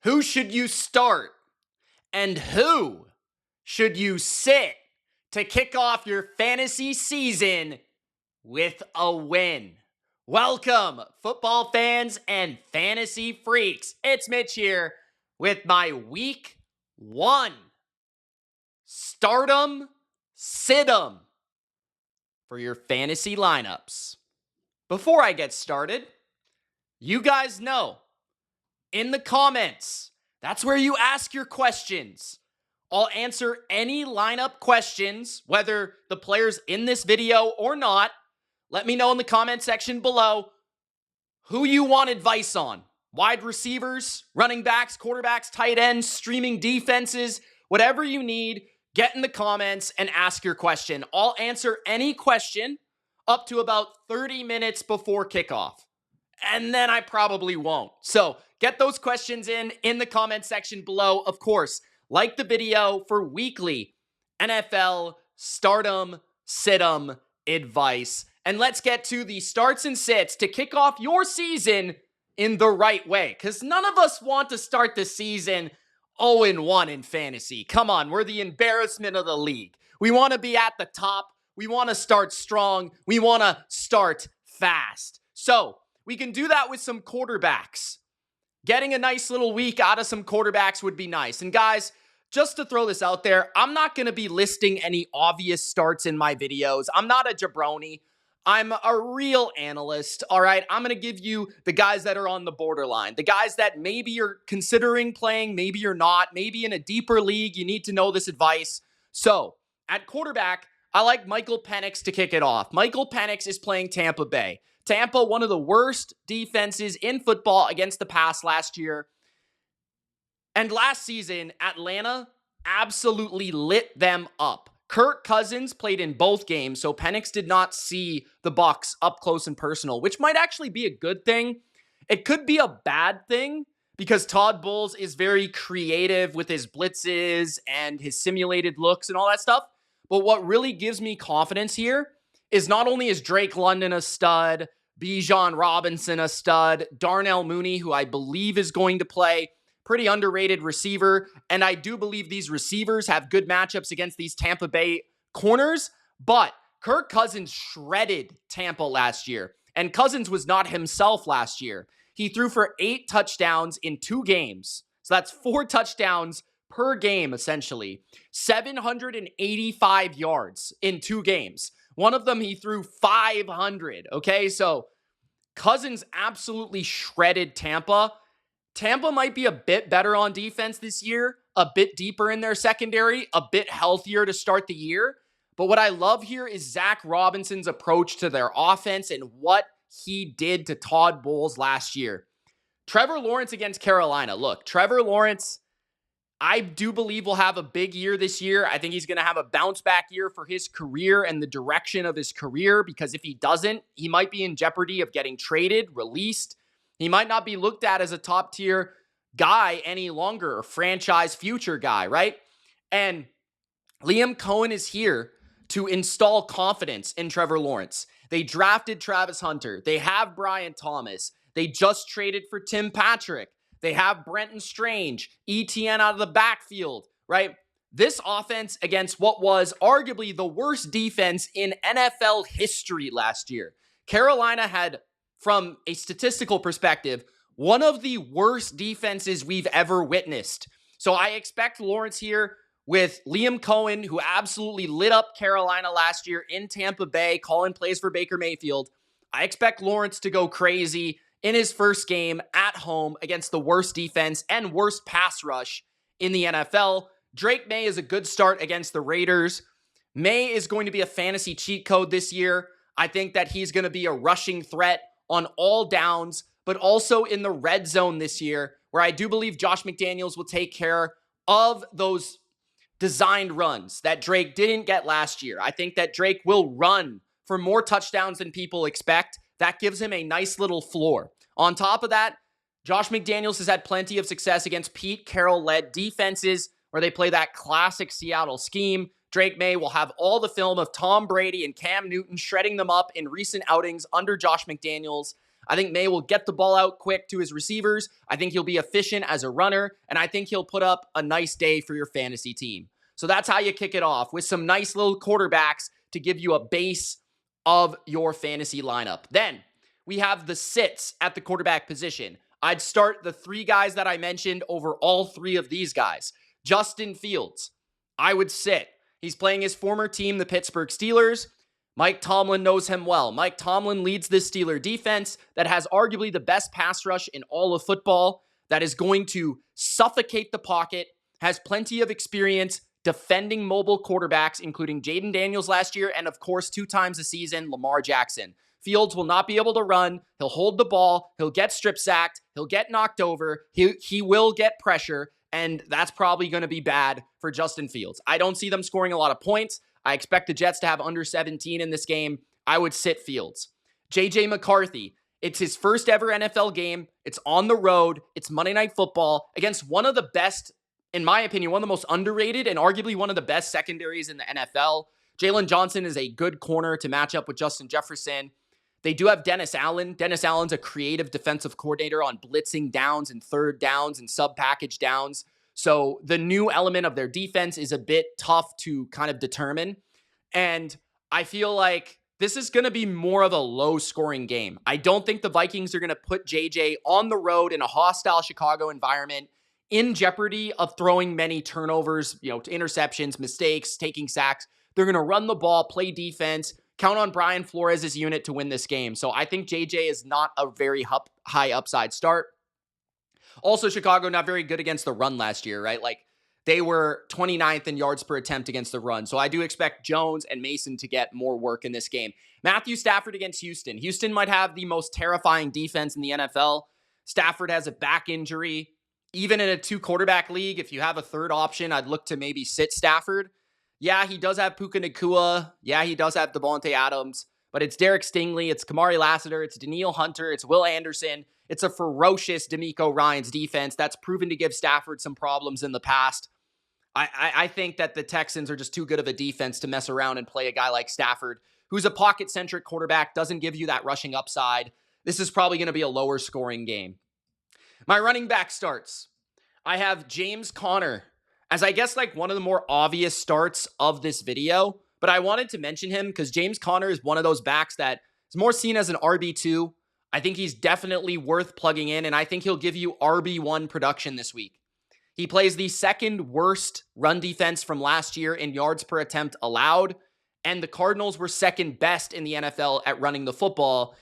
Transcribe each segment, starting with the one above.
Who should you start? And who should you sit to kick off your fantasy season with a win? Welcome, football fans and fantasy freaks. It's Mitch here with my week 1 stardom sit-em for your fantasy lineups. Before I get started, you guys know, in the comments, that's where you ask your questions. I'll answer any lineup questions, whether the player's in this video or not. Let me know in the comment section below who you want advice on. Wide receivers, running backs, quarterbacks, tight ends, streaming defenses, whatever you need, get in the comments and ask your question. I'll answer any question up to about 30 minutes before kickoff. And then I probably won't. So get those questions in the comment section below. Of course, like the video for weekly NFL stardom sit-em advice. And let's get to the starts and sits to kick off your season in the right way. Because none of us want to start the season 0-1 in fantasy. Come on, we're the embarrassment of the league. We want to be at the top. We want to start strong. We want to start fast. So we can do that with some quarterbacks. Getting a nice little week out of some quarterbacks would be nice. And guys, just to throw this out there, I'm not going to be listing any obvious starts in my videos. I'm not a jabroni. I'm a real analyst, all right? I'm going to give you the guys that are on the borderline, the guys that maybe you're considering playing, maybe you're not, maybe in a deeper league, you need to know this advice. So, at quarterback, I like Michael Penix to kick it off. Michael Penix is playing Tampa Bay. Tampa, one of the worst defenses in football against the pass last year. And last season, Atlanta absolutely lit them up. Kirk Cousins played in both games, so Penix did not see the Bucs up close and personal, which might actually be a good thing. It could be a bad thing because Todd Bowles is very creative with his blitzes and his simulated looks and all that stuff. But what really gives me confidence here is not only is Drake London a stud, Bijan Robinson a stud, Darnell Mooney, who I believe is going to play, pretty underrated receiver, and I do believe these receivers have good matchups against these Tampa Bay corners, but Kirk Cousins shredded Tampa last year, and Cousins was not himself last year. He threw for 8 touchdowns in 2 games, so that's 4 touchdowns per game, essentially. 785 yards in 2 games. One of them, he threw 500, okay? So Cousins absolutely shredded Tampa. Tampa might be a bit better on defense this year, a bit deeper in their secondary, a bit healthier to start the year. But what I love here is Zach Robinson's approach to their offense and what he did to Todd Bowles last year. Trevor Lawrence against Carolina. Look, Trevor Lawrence, I do believe will have a big year this year. I think he's going to have a bounce back year for his career and the direction of his career, because if he doesn't, he might be in jeopardy of getting traded, released. He might not be looked at as a top tier guy any longer, a franchise future guy, right? And Liam Cohen is here to install confidence in Trevor Lawrence. They drafted Travis Hunter. They have Brian Thomas. They just traded for Tim Patrick. They have Brenton Strange, ETN out of the backfield, right? This offense against what was arguably the worst defense in NFL history last year. Carolina had, from a statistical perspective, one of the worst defenses we've ever witnessed. So I expect Lawrence here with Liam Cohen, who absolutely lit up Carolina last year in Tampa Bay, calling plays for Baker Mayfield. I expect Lawrence to go crazy in his first game at home against the worst defense and worst pass rush in the NFL. Drake May is a good start against the Raiders. May is going to be a fantasy cheat code this year. I think that he's going to be a rushing threat on all downs, but also in the red zone this year, where I do believe Josh McDaniels will take care of those designed runs that Drake didn't get last year. I think that Drake will run for more touchdowns than people expect. That gives him a nice little floor. On top of that, Josh McDaniels has had plenty of success against Pete Carroll-led defenses where they play that classic Seattle scheme. Drake May will have all the film of Tom Brady and Cam Newton shredding them up in recent outings under Josh McDaniels. I think May will get the ball out quick to his receivers. I think he'll be efficient as a runner, and I think he'll put up a nice day for your fantasy team. So that's how you kick it off, with some nice little quarterbacks to give you a base of your fantasy lineup. Then we have the sits at the quarterback position. I'd start the three guys that I mentioned over all three of these guys. Justin Fields, I would sit. He's playing his former team, the Pittsburgh Steelers. Mike Tomlin knows him well. Mike Tomlin leads this Steeler defense that has arguably the best pass rush in all of football, that is going to suffocate the pocket, has plenty of experience defending mobile quarterbacks, including Jaden Daniels last year, and of course, 2 times a season, Lamar Jackson. Fields will not be able to run. He'll hold the ball. He'll get strip sacked. He'll get knocked over. He will get pressure, and that's probably going to be bad for Justin Fields. I don't see them scoring a lot of points. I expect the Jets to have under 17 in this game. I would sit Fields. J.J. McCarthy, it's his first ever NFL game. It's on the road. It's Monday Night Football against one of the best, in my opinion, one of the most underrated and arguably one of the best secondaries in the NFL. Jalen Johnson is a good corner to match up with Justin Jefferson. They do have Dennis Allen. Dennis Allen's a creative defensive coordinator on blitzing downs and third downs and sub-package downs. So the new element of their defense is a bit tough to kind of determine. And I feel like this is going to be more of a low-scoring game. I don't think the Vikings are going to put JJ on the road in a hostile Chicago environment in jeopardy of throwing many turnovers, interceptions, mistakes, taking sacks. They're going to run the ball, play defense, count on Brian Flores' unit to win this game. So I think JJ is not a very high upside start. Also, Chicago not very good against the run last year, right? Like, they were 29th in yards per attempt against the run. So I do expect Jones and Mason to get more work in this game. Matthew Stafford against Houston. Houston might have the most terrifying defense in the NFL. Stafford has a back injury. Even in a 2-quarterback league, if you have a third option, I'd look to maybe sit Stafford. Yeah, he does have Puka Nacua. Yeah, he does have Devontae Adams. But it's Derek Stingley, it's Kamari Lassiter, it's Daniil Hunter, it's Will Anderson. It's a ferocious DeMeco Ryans defense that's proven to give Stafford some problems in the past. I think that the Texans are just too good of a defense to mess around and play a guy like Stafford, who's a pocket-centric quarterback, doesn't give you that rushing upside. This is probably going to be a lower scoring game. My running back starts. I have James Conner as I guess like one of the more obvious starts of this video, but I wanted to mention him because James Conner is one of those backs that is more seen as an RB2. I think he's definitely worth plugging in, and I think he'll give you RB1 production this week. He plays the second worst run defense from last year in yards per attempt allowed, and the Cardinals were second best in the NFL at running the football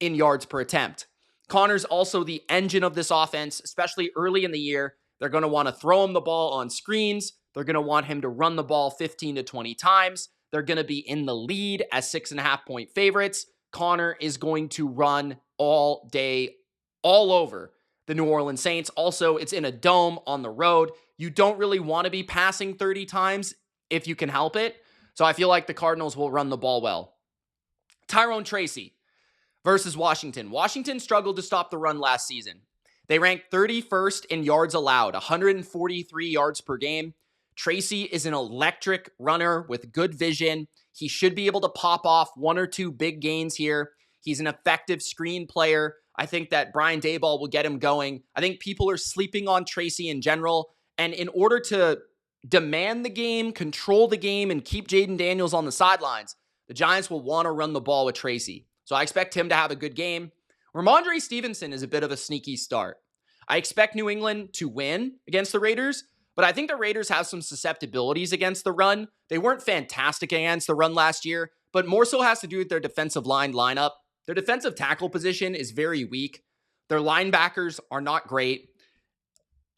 in yards per attempt. Conner's also the engine of this offense, especially early in the year. They're going to want to throw him the ball on screens. They're going to want him to run the ball 15 to 20 times. They're going to be in the lead as 6.5-point favorites. Conner is going to run all day, all over the New Orleans Saints. Also, it's in a dome on the road. You don't really want to be passing 30 times if you can help it. So I feel like the Cardinals will run the ball well. Tyrone Tracy versus Washington. Washington struggled to stop the run last season. They ranked 31st in yards allowed, 143 yards per game. Tracy is an electric runner with good vision. He should be able to pop off 1 or 2 big gains here. He's an effective screen player. I think that Brian Daboll will get him going. I think people are sleeping on Tracy in general. And in order to demand the game, control the game, and keep Jaden Daniels on the sidelines, the Giants will want to run the ball with Tracy. So I expect him to have a good game. Ramondre Stevenson is a bit of a sneaky start. I expect New England to win against the Raiders, but I think the Raiders have some susceptibilities against the run. They weren't fantastic against the run last year, but more so has to do with their defensive line lineup. Their defensive tackle position is very weak. Their linebackers are not great.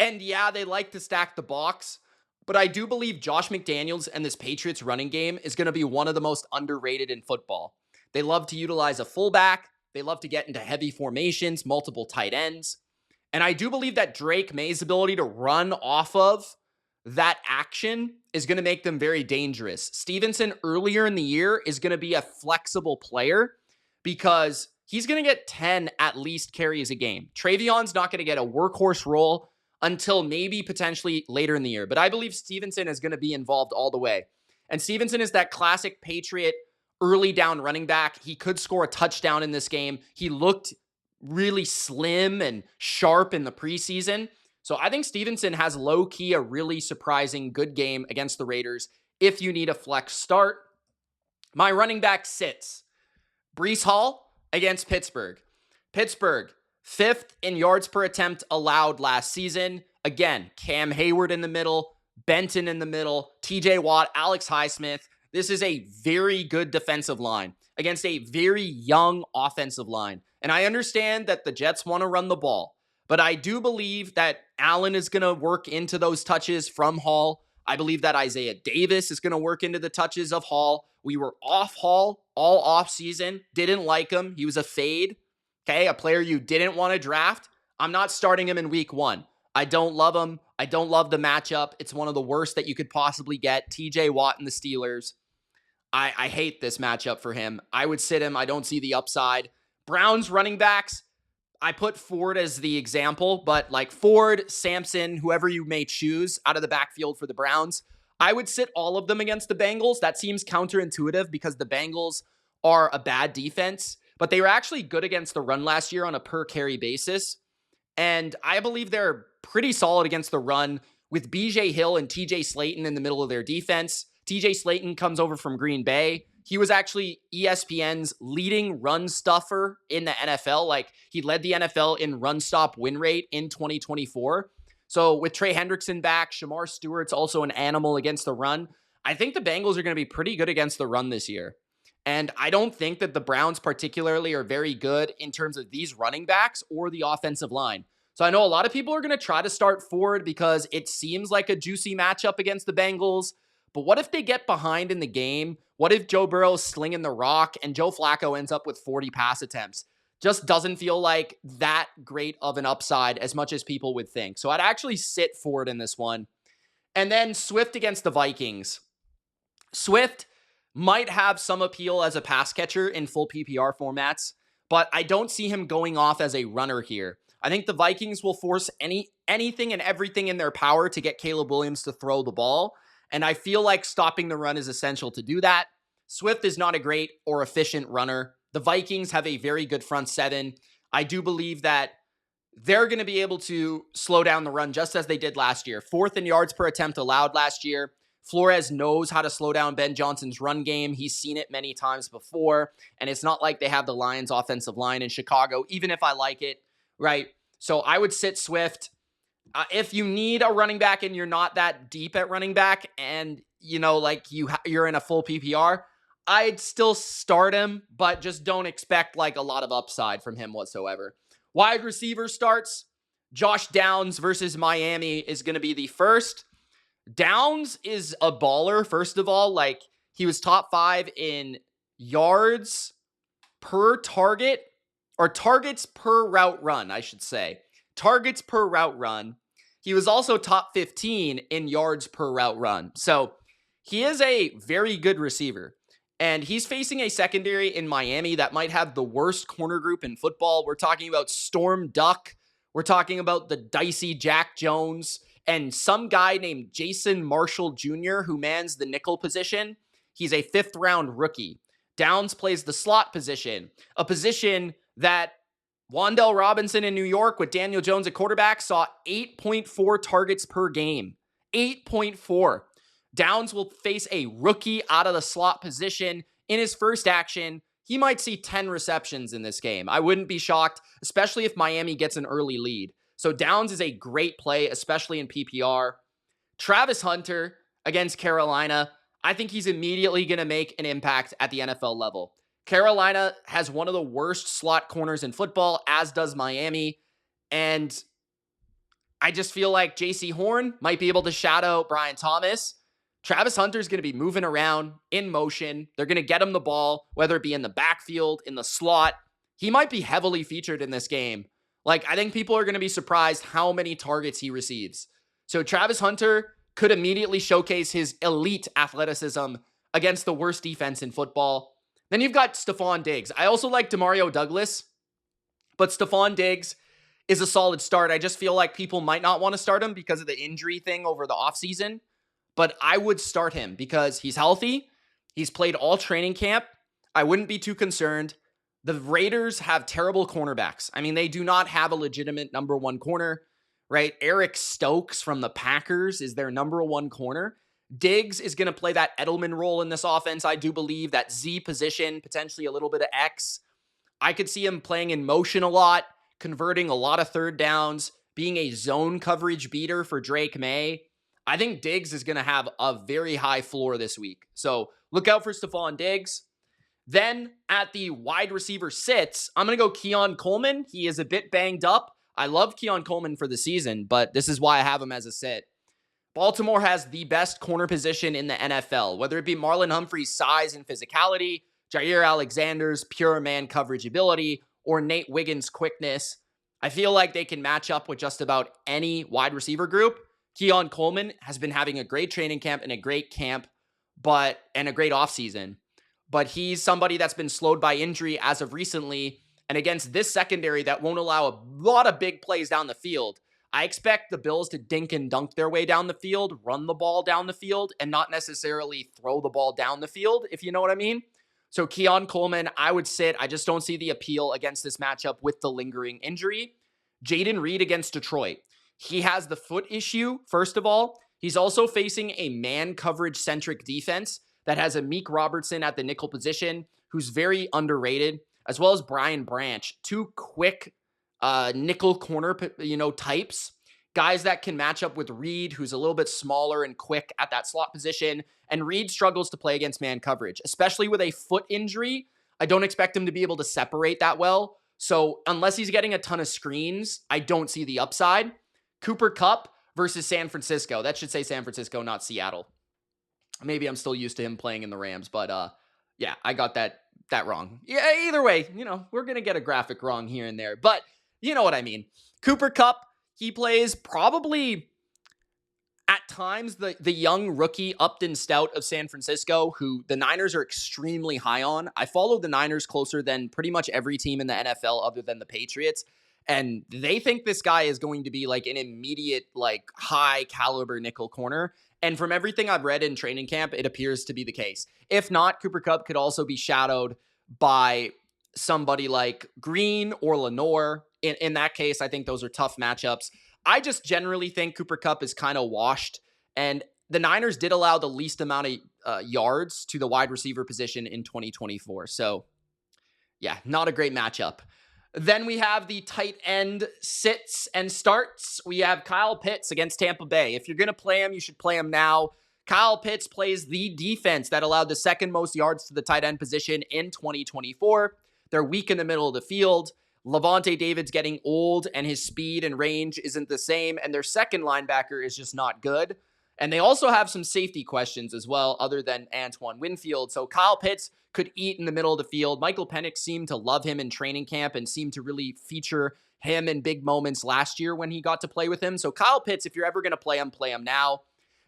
And yeah, they like to stack the box, but I do believe Josh McDaniels and this Patriots running game is going to be one of the most underrated in football. They love to utilize a fullback. They love to get into heavy formations, multiple tight ends. And I do believe that Drake May's ability to run off of that action is going to make them very dangerous. Stevenson earlier in the year is going to be a flexible player because he's going to get 10 at least carries a game. Travion's not going to get a workhorse role until maybe potentially later in the year. But I believe Stevenson is going to be involved all the way. And Stevenson is that classic Patriot early down running back. He could score a touchdown in this game. He looked really slim and sharp in the preseason. So I think Stevenson has low-key a really surprising good game against the Raiders if you need a flex start. My running back sits. Breece Hall against Pittsburgh. Pittsburgh, 5th in yards per attempt allowed last season. Again, Cam Hayward in the middle, Benton in the middle, TJ Watt, Alex Highsmith. This is a very good defensive line against a very young offensive line. And I understand that the Jets want to run the ball, but I do believe that Allen is going to work into those touches from Hall. I believe that Isaiah Davis is going to work into the touches of Hall. We were off Hall all off season. Didn't like him. He was a fade. Okay, a player you didn't want to draft. I'm not starting him in week 1. I don't love him. I don't love the matchup. It's one of the worst that you could possibly get. TJ Watt and the Steelers. I hate this matchup for him. I would sit him. I don't see the upside. Browns running backs, I put Ford as the example, but like Ford, Sampson, whoever you may choose out of the backfield for the Browns, I would sit all of them against the Bengals. That seems counterintuitive because the Bengals are a bad defense, but they were actually good against the run last year on a per carry basis. And I believe they're pretty solid against the run with BJ Hill and TJ Slayton in the middle of their defense. TJ Slayton comes over from Green Bay. He was actually ESPN's leading run stuffer in the NFL. Like, he led the NFL in run stop win rate in 2024. So with Trey Hendrickson back, Shamar Stewart's also an animal against the run. I think the Bengals are going to be pretty good against the run this year. And I don't think that the Browns particularly are very good in terms of these running backs or the offensive line. So I know a lot of people are going to try to start Ford because it seems like a juicy matchup against the Bengals. But what if they get behind in the game? What if Joe Burrow's slinging the rock and Joe Flacco ends up with 40 pass attempts? Just doesn't feel like that great of an upside as much as people would think. So I'd actually sit Ford in this one. And then Swift against the Vikings. Swift might have some appeal as a pass catcher in full PPR formats, but I don't see him going off as a runner here. I think the Vikings will force anything and everything in their power to get Caleb Williams to throw the ball. And I feel like stopping the run is essential to do that. Swift is not a great or efficient runner. The Vikings have a very good front seven. I do believe that they're going to be able to slow down the run just as they did last year. 4th in yards per attempt allowed last year. Flores knows how to slow down Ben Johnson's run game. He's seen it many times before. And it's not like they have the Lions offensive line in Chicago, even if I like it, right? So I would sit Swift. If you need a running back and you're not that deep at running back and, you know, like you're in a full PPR, I'd still start him, but just don't expect like a lot of upside from him whatsoever. Wide receiver starts. Josh Downs versus Miami is going to be the first. Downs is a baller, first of all. Like, he was top 5 in yards per target, or targets per route run, I should say. Targets per route run. He was also top 15 in yards per route run. So he is a very good receiver. And he's facing a secondary in Miami that might have the worst corner group in football. We're talking about Storm Duck. We're talking about the dicey Jack Jones and some guy named Jason Marshall Jr. who mans the nickel position. He's a 5th round rookie. Downs plays the slot position, a position that Wan'Dale Robinson in New York with Daniel Jones at quarterback saw 8.4 targets per game. 8.4. Downs will face a rookie out of the slot position in his first action. He might see 10 receptions in this game. I wouldn't be shocked, especially if Miami gets an early lead. So Downs is a great play, especially in PPR. Travis Hunter against Carolina. I think he's immediately going to make an impact at the NFL level. Carolina has one of the worst slot corners in football, as does Miami. And I just feel like J.C. Horn might be able to shadow Brian Thomas. Travis Hunter's going to be moving around in motion. They're going to get him the ball, whether it be in the backfield, in the slot. He might be heavily featured in this game. Like, I think people are going to be surprised how many targets he receives. So Travis Hunter could immediately showcase his elite athleticism against the worst defense in football. Then you've got Stephon Diggs. I also like Demario Douglas, but Stephon Diggs is a solid start. I just feel like people might not want to start him because of the injury thing over the offseason, but I would start him because he's healthy. He's played all training camp. I wouldn't be too concerned. The Raiders have terrible cornerbacks. I mean, they do not have a legitimate number one corner, right? Eric Stokes from the Packers is their number one corner. Diggs is going to play that Edelman role in this offense. I do believe that Z position, potentially a little bit of X. I could see him playing in motion a lot, converting a lot of third downs, being a zone coverage beater for Drake May. I think Diggs is going to have a very high floor this week. So look out for Stephon Diggs. Then at the wide receiver sits, I'm going to go Keon Coleman. He is a bit banged up. I love Keon Coleman for the season, but this is why I have him as a sit. Baltimore has the best corner position in the NFL, whether it be Marlon Humphrey's size and physicality, Jair Alexander's pure man coverage ability, or Nate Wiggins' quickness. I feel like they can match up with just about any wide receiver group. Keon Coleman has been having a great training camp and a great and a great offseason. But he's somebody that's been slowed by injury as of recently. And against this secondary that won't allow a lot of big plays down the field, I expect the Bills to dink and dunk their way down the field, run the ball down the field, and not necessarily throw the ball down the field, if you know what I mean. So Keon Coleman, I would sit. I just don't see the appeal against this matchup with the lingering injury. Jaden Reed against Detroit. He has the foot issue, first of all. He's also facing a man coverage-centric defense that has a Meek Robertson at the nickel position, who's very underrated, as well as Brian Branch, two quick nickel corner, types, guys that can match up with Reed, who's a little bit smaller and quick at that slot position. And Reed struggles to play against man coverage, especially with a foot injury. I don't expect him to be able to separate that well. So unless he's getting a ton of screens, I don't see the upside. Cooper Kupp versus San Francisco. That should say San Francisco, not Seattle. Maybe I'm still used to him playing in the Rams, but yeah, I got that wrong. Yeah, either way, we're going to get a graphic wrong here and there, but you know what I mean. Cooper Kupp, he plays probably at times the young rookie Upton Stout of San Francisco, who the Niners are extremely high on. I follow the Niners closer than pretty much every team in the NFL other than the Patriots. And they think this guy is going to be like an immediate, like high caliber nickel corner. And from everything I've read in training camp, it appears to be the case. If not, Cooper Kupp could also be shadowed by somebody like Green or Lenore. In that case, I think those are tough matchups. I just generally think Cooper Kupp is kind of washed. And the Niners did allow the least amount of yards to the wide receiver position in 2024. So yeah, not a great matchup. Then we have the tight end sits and starts. We have Kyle Pitts against Tampa Bay. If you're going to play him, you should play him now. Kyle Pitts plays the defense that allowed the second most yards to the tight end position in 2024. They're weak in the middle of the field. Levante David's getting old, and his speed and range isn't the same, and their second linebacker is just not good. And they also have some safety questions as well, other than Antoine Winfield. So Kyle Pitts could eat in the middle of the field. Michael Penix seemed to love him in training camp and seemed to really feature him in big moments last year when he got to play with him. So Kyle Pitts, if you're ever going to play him now.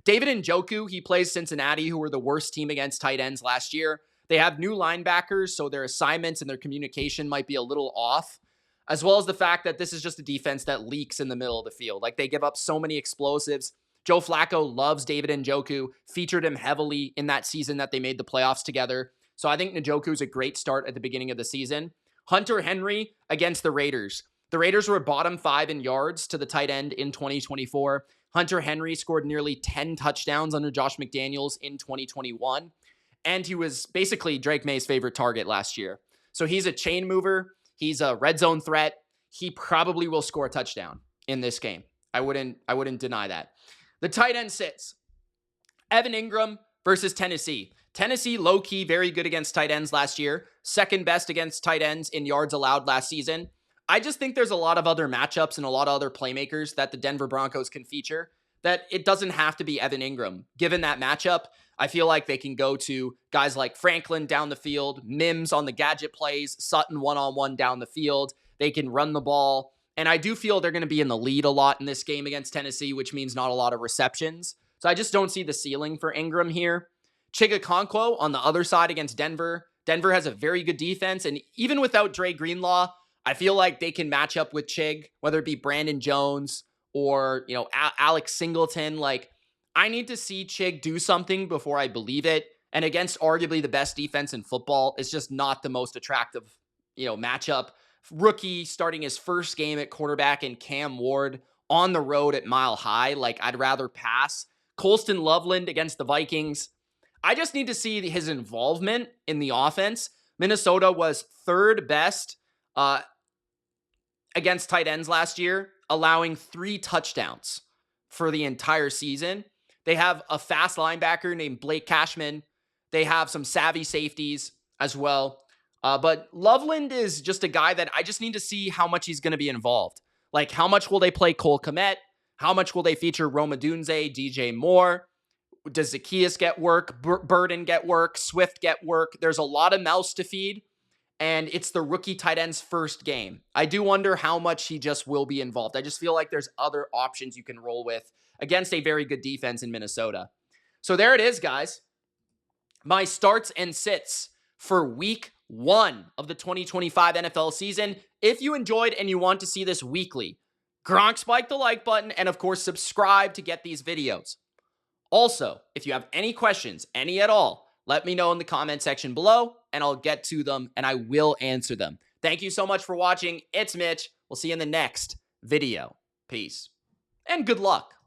David Njoku, he plays Cincinnati, who were the worst team against tight ends last year. They have new linebackers, so their assignments and their communication might be a little off, as well as the fact that this is just a defense that leaks in the middle of the field. Like, they give up so many explosives. Joe Flacco loves David Njoku, featured him heavily in that season that they made the playoffs together. So I think Njoku is a great start at the beginning of the season. Hunter Henry against the Raiders. The Raiders were bottom 5 in yards to the tight end in 2024. Hunter Henry scored nearly 10 touchdowns under Josh McDaniels in 2021. And he was basically Drake May's favorite target last year. So he's a chain mover. He's a red zone threat. He probably will score a touchdown in this game. I wouldn't deny that. The tight end sits. Evan Ingram versus Tennessee. Tennessee, low-key, very good against tight ends last year. Second best against tight ends in yards allowed last season. I just think there's a lot of other matchups and a lot of other playmakers that the Denver Broncos can feature, that it doesn't have to be Evan Ingram. Given that matchup, I feel like they can go to guys like Franklin down the field, Mims on the gadget plays, Sutton one-on-one down the field. They can run the ball. And I do feel they're going to be in the lead a lot in this game against Tennessee, which means not a lot of receptions. So I just don't see the ceiling for Ingram here. Chigakonkwo on the other side against Denver. Denver has a very good defense, and even without Dre Greenlaw, I feel like they can match up with Chig, whether it be Brandon Jones or, Alex Singleton. Like, I need to see Chig do something before I believe it. And against arguably the best defense in football, it's just not the most attractive, matchup. Rookie starting his first game at quarterback in Cam Ward on the road at Mile High. Like, I'd rather pass. Colston Loveland against the Vikings. I just need to see his involvement in the offense. Minnesota was third best against tight ends last year, allowing 3 touchdowns for the entire season. They have a fast linebacker named Blake Cashman. They have some savvy safeties as well. But Loveland is just a guy that I just need to see how much he's going to be involved. Like, how much will they play Cole Kmet? How much will they feature Rome Odunze, DJ Moore? Does Zacchaeus get work? Burden get work? Swift get work? There's a lot of mouths to feed, and it's the rookie tight end's first game. I do wonder how much he just will be involved. I just feel like there's other options you can roll with against a very good defense in Minnesota. So there it is, guys. My starts and sits for week 1 of the 2025 NFL season. If you enjoyed and you want to see this weekly, Gronk spike the like button, and of course, subscribe to get these videos. Also, if you have any questions, any at all, let me know in the comment section below, and I'll get to them, and I will answer them. Thank you so much for watching. It's Mitch. We'll see you in the next video. Peace. And good luck.